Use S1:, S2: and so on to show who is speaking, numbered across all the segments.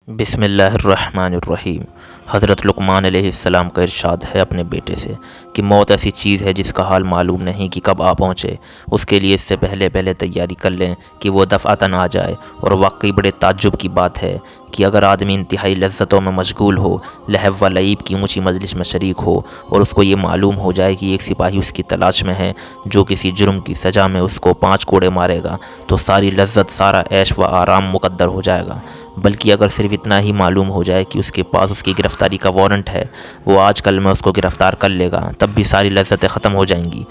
S1: بسم اللہ الرحمن الرحیم۔ حضرت لقمان علیہ السلام کا ارشاد ہے اپنے بیٹے سے کہ موت ایسی چیز ہے جس کا حال معلوم نہیں کہ کب آ پہنچے، اس کے لیے اس سے پہلے تیاری کر لیں کہ وہ دفعتاً آ جائے۔ اور واقعی بڑے تعجب کی بات ہے کہ اگر آدمی انتہائی لذتوں میں مشغول ہو، لہو و لعب کی اونچی مجلس میں شریک ہو، اور اس کو یہ معلوم ہو جائے کہ ایک سپاہی اس کی تلاش میں ہے جو کسی جرم کی سزا میں اس کو 5 کوڑے مارے گا، تو ساری لذت، سارا عیش و آرام مقدر ہو جائے گا۔ بلکہ اگر صرف اتنا ہی معلوم ہو جائے کہ اس کے پاس اس کی گرفتاری کا وارنٹ ہے، وہ آج کل میں اس کو گرفتار کر لے گا، تب بھی ساری لذتیں ختم ہو جائیں گی،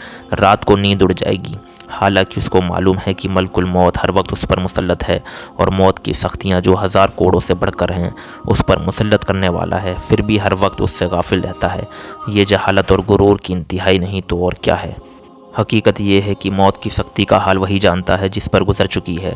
S1: رات کو نیند اڑ جائے گی۔ حالانکہ اس کو معلوم ہے کہ ملک الموت ہر وقت اس پر مسلط ہے، اور موت کی سختیاں جو 1000 کوڑوں سے بڑھ کر ہیں اس پر مسلط کرنے والا ہے، پھر بھی ہر وقت اس سے غافل رہتا ہے۔ یہ جہالت اور غرور کی انتہائی نہیں تو اور کیا ہے۔ حقیقت یہ ہے کہ موت کی سختی کا حال وہی جانتا ہے جس پر گزر چکی ہے،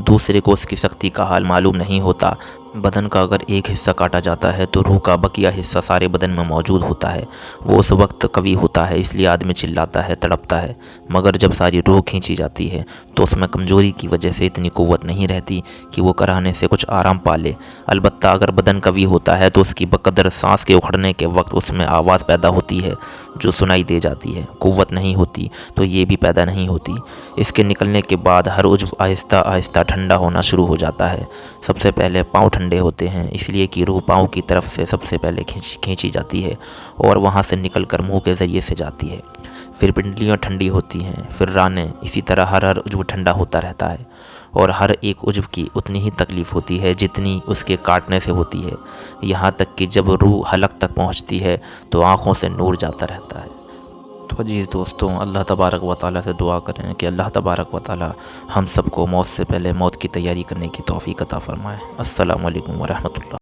S1: دوسرے کو اس کی سختی کا حال معلوم نہیں ہوتا۔ بدن کا اگر ایک حصہ کاٹا جاتا ہے تو روح کا بقیہ حصہ سارے بدن میں موجود ہوتا ہے، وہ اس وقت قوی ہوتا ہے، اس لیے آدمی چلاتا ہے، تڑپتا ہے۔ مگر جب ساری روح کھینچی جاتی ہے تو اس میں کمزوری کی وجہ سے اتنی قوت نہیں رہتی کہ وہ کراہنے سے کچھ آرام پا لے۔ البتہ اگر بدن قوی ہوتا ہے تو اس کی بقدر سانس کے اکھڑنے کے وقت اس میں آواز پیدا ہوتی ہے جو سنائی دے جاتی ہے۔ قوت نہیں ہوتی تو یہ بھی پیدا نہیں ہوتی۔ اس کے نکلنے کے بعد ہر عضو آہستہ آہستہ ٹھنڈا ہونا شروع ہو جاتا ہے۔ سب سے پہلے پاؤں ٹھنڈے ہوتے ہیں، اس لیے کہ روح پاؤں کی طرف سے سب سے پہلے کھینچی جاتی ہے اور وہاں سے نکل کر منہ کے ذریعے سے جاتی ہے۔ پھر پنڈلیاں ٹھنڈی ہوتی ہیں، پھر رانیں، اسی طرح ہر عضو ٹھنڈا ہوتا رہتا ہے، اور ہر ایک عضو کی اتنی ہی تکلیف ہوتی ہے جتنی اس کے کاٹنے سے ہوتی ہے، یہاں تک کہ جب روح حلق تک پہنچتی ہے تو آنکھوں سے نور جاتا رہتا ہے۔ تو عزیز دوستوں، اللہ تبارک و تعالیٰ سے دعا کریں کہ اللہ تبارک و تعالیٰ ہم سب کو موت سے پہلے موت کی تیاری کرنے کی توفیق عطا فرمائے۔ السلام علیکم ورحمۃ اللہ۔